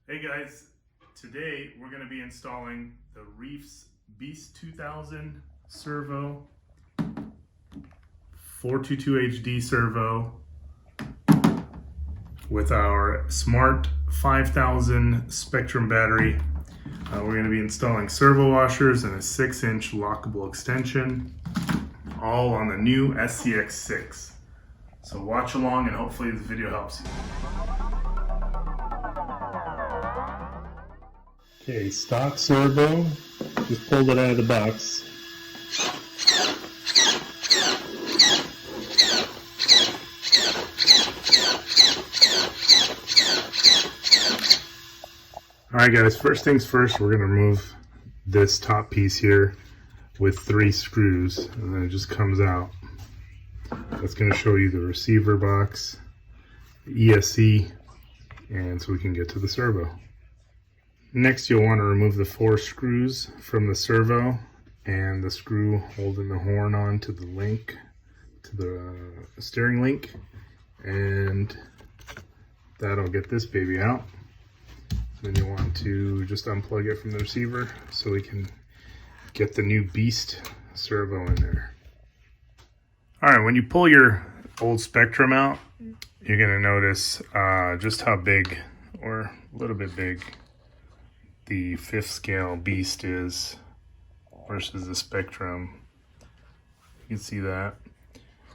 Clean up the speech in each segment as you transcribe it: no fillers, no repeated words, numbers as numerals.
Hey guys, today we're going to be installing the REEFS Beast 2000 servo, 422 HD servo with our smart 5000 Spectrum battery. We're going to be installing servo washers and a 6-inch lockable extension, all on the new SCX6. So watch along and hopefully this video helps you. Okay, stock servo, just pulled it out of the box. Alright guys, first things first, we're going to remove this top piece here with 3 screws, and then it just comes out. That's going to show you the receiver box, the ESC, and so we can get to the servo. Next, you'll want to remove the 4 screws from the servo and the screw holding the horn on to the link, to the steering link, and that'll get this baby out. Then you want to just unplug it from the receiver so we can get the new Beast servo in there. Alright, when you pull your old Spectrum out, you're going to notice just how big, or a little bit big, the 5th scale Beast is versus the Spectrum. You can see that.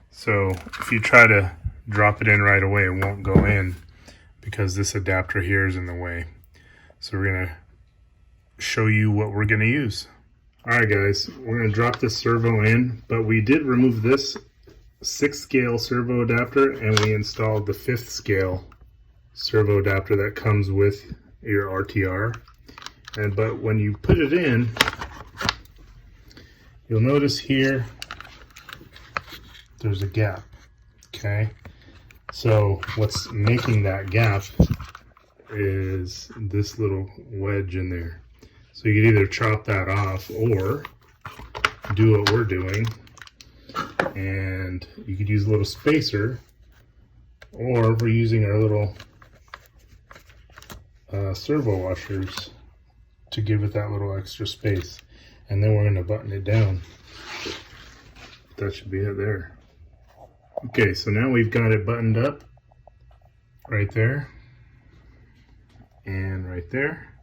So if you try to drop it in right away, it won't go in because this adapter here is in the way. So we're going to show you what we're going to use. Alright guys, we're going to drop this servo in, but we did remove this 6th scale servo adapter and we installed the 5th scale servo adapter that comes with your RTR. But when you put it in, you'll notice here there's a gap. Okay, so what's making that gap is this little wedge in there. So you could either chop that off or do what we're doing, and you could use a little spacer, or we're using our little servo washers to give it that little extra space, and then we're going to button it down. That should be it there. Okay, so now we've got it buttoned up right there and right there,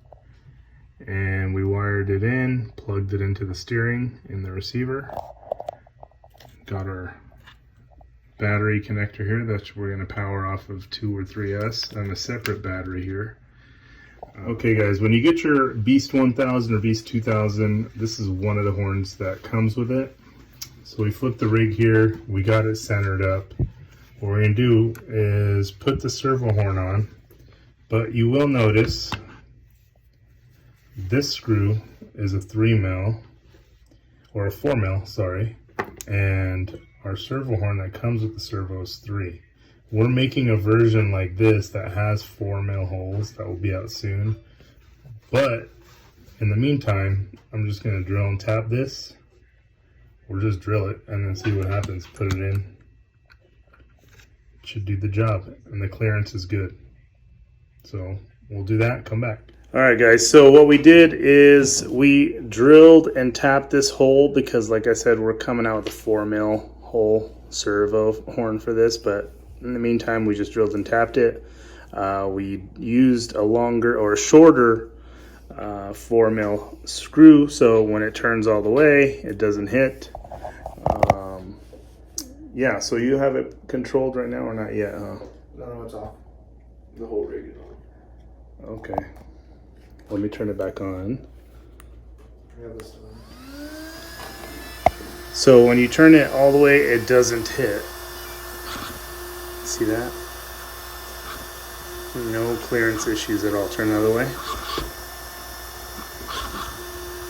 and we wired it in, plugged it into the steering in the receiver, got our battery connector here that we're going to power off of 2 or 3S and a separate battery here. Okay guys, when you get your Beast 1000 or Beast 2000, this is one of the horns that comes with it. So we flip the rig here, we got it centered up. What we're going to do is put the servo horn on, but you will notice this screw is a 3 mil, or a 4 mil, sorry, and our servo horn that comes with the servo is 3. We're making a version like this that has 4 mil holes that will be out soon. But in the meantime, I'm just going to drill and tap this. Or just drill it and then see what happens. Put it in. It should do the job. And the clearance is good. So we'll do that, come back. Alright guys, so what we did is we drilled and tapped this hole because like I said, we're coming out with a 4 mil hole servo horn for this, but in the meantime, we just drilled and tapped it. We used a longer or a shorter 4 mil screw, so when it turns all the way, it doesn't hit. Yeah, so you have it controlled right now or not yet, huh? No, it's off. The whole rig is on. Okay. Let me turn it back on. Yeah, this one. So when you turn it all the way, it doesn't hit. See that? No clearance issues at all. Turn the other way.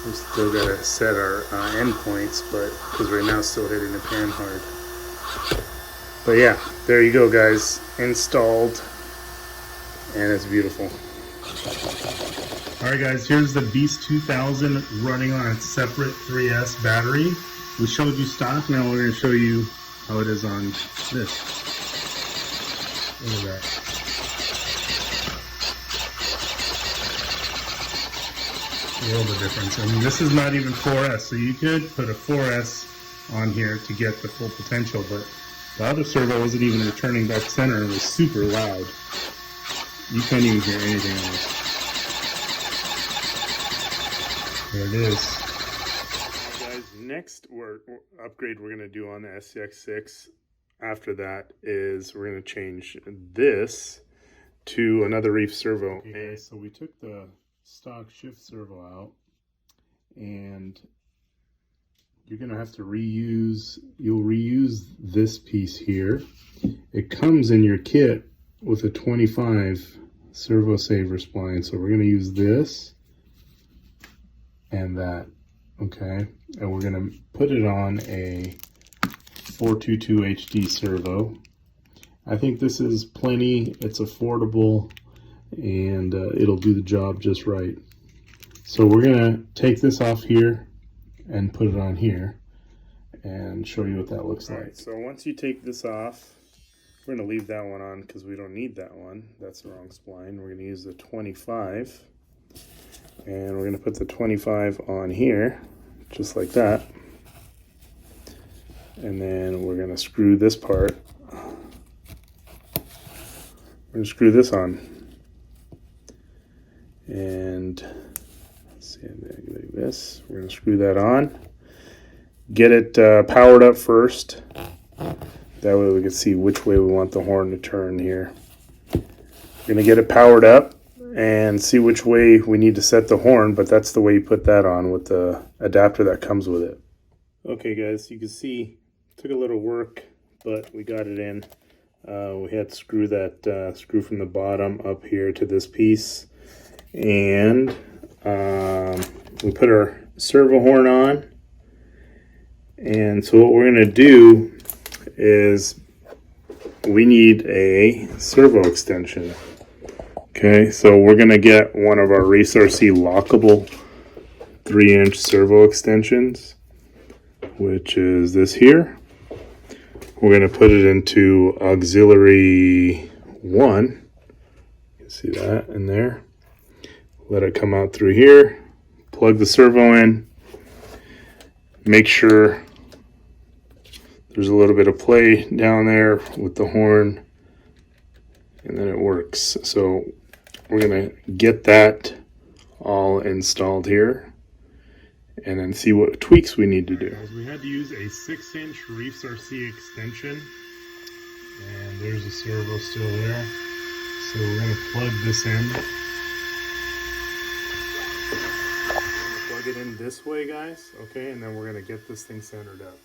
We still gotta set our end points, but because right now it's still hitting the pan hard. But yeah, there you go, guys. Installed, and it's beautiful. All right, guys. Here's the Beast 2000 running on a separate 3S battery. We showed you stock. Now we're gonna show you how it is on this. Look at that. world of difference. And this is not even 4S, so you could put a 4S on here to get the full potential, but the other servo wasn't even returning back center and it was super loud. You couldn't even hear anything on it. There it is. Guys, next upgrade we're going to do on the SCX6 after that is we're going to change this to another REEFS servo. Okay, so we took the stock shift servo out, and you're going to have to you'll reuse this piece here. It comes in your kit with a 25 servo saver spline, so we're going to use this and that, okay? And we're going to put it on a 422 HD servo. I think this is plenty, it's affordable, and it'll do the job just right. So we're gonna take this off here and put it on here and show you what that looks like. Right, so once you take this off, we're gonna leave that one on because we don't need that one. That's the wrong spline. We're gonna use the 25, and we're gonna put the 25 on here, just like that. And then we're gonna screw this part. We're going to screw this on, and let's see, like this. We're going to screw that on, get it powered up first. That way we can see which way we want the horn to turn here. We're going to get it powered up and see which way we need to set the horn, but that's the way you put that on with the adapter that comes with it. Okay guys, you can see it took a little work, but we got it in. We had to screw that screw from the bottom up here to this piece, and we put our servo horn on. And so what we're going to do is we need a servo extension. Okay, so we're going to get one of our REEFS lockable 3-inch servo extensions, which is this here. We're going to put it into auxiliary 1. You can see that in there. Let it come out through here. Plug the servo in. Make sure there's a little bit of play down there with the horn, and then it works. So we're going to get that all installed here and then see what tweaks we need to do. We had to use a 6-inch REEFS extension, and there's a servo still there. So we're going to plug this in. Plug it in this way, guys, okay, and then we're going to get this thing centered up.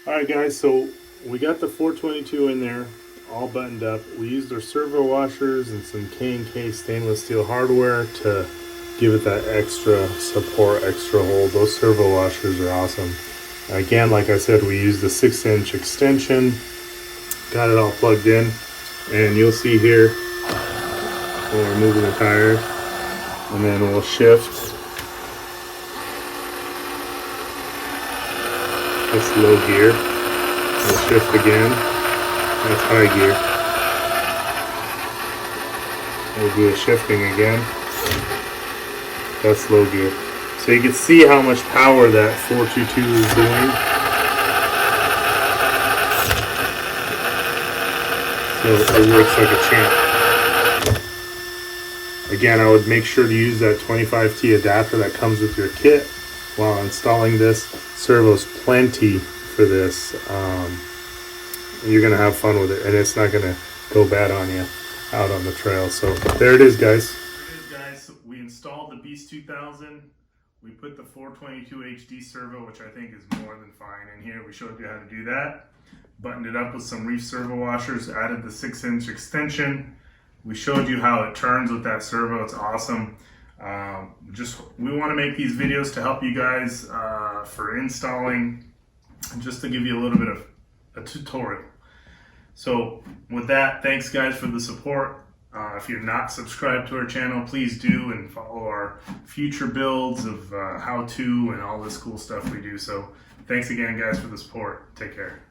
Alright guys, so we got the 422 in there, all buttoned up. We used our servo washers and some K&K stainless steel hardware to give it that extra support, extra hold. Those servo washers are awesome. Again, like I said, we used the 6-inch extension, got it all plugged in, and you'll see here when we're moving the tires, and then we'll shift. That's low gear. We'll shift again. That's high gear. We'll do a shifting again. That's low gear. So you can see how much power that 422 is doing. So it works like a champ. Again, I would make sure to use that 25T adapter that comes with your kit while installing this. Servo's plenty for this. You're going to have fun with it, and it's not going to go bad on you out on the trail. So there it is, guys. We installed the Beast 2000. We put the 422 HD servo, which I think is more than fine, in here. We showed you how to do that. Buttoned it up with some REEFS servo washers, added the 6-inch extension. We showed you how it turns with that servo. It's awesome. We want to make these videos to help you guys for installing, just to give you a little bit of a tutorial. So with that, thanks guys for the support. If you're not subscribed to our channel, please do, and follow our future builds of how-to and all this cool stuff we do. So thanks again guys for the support. Take care.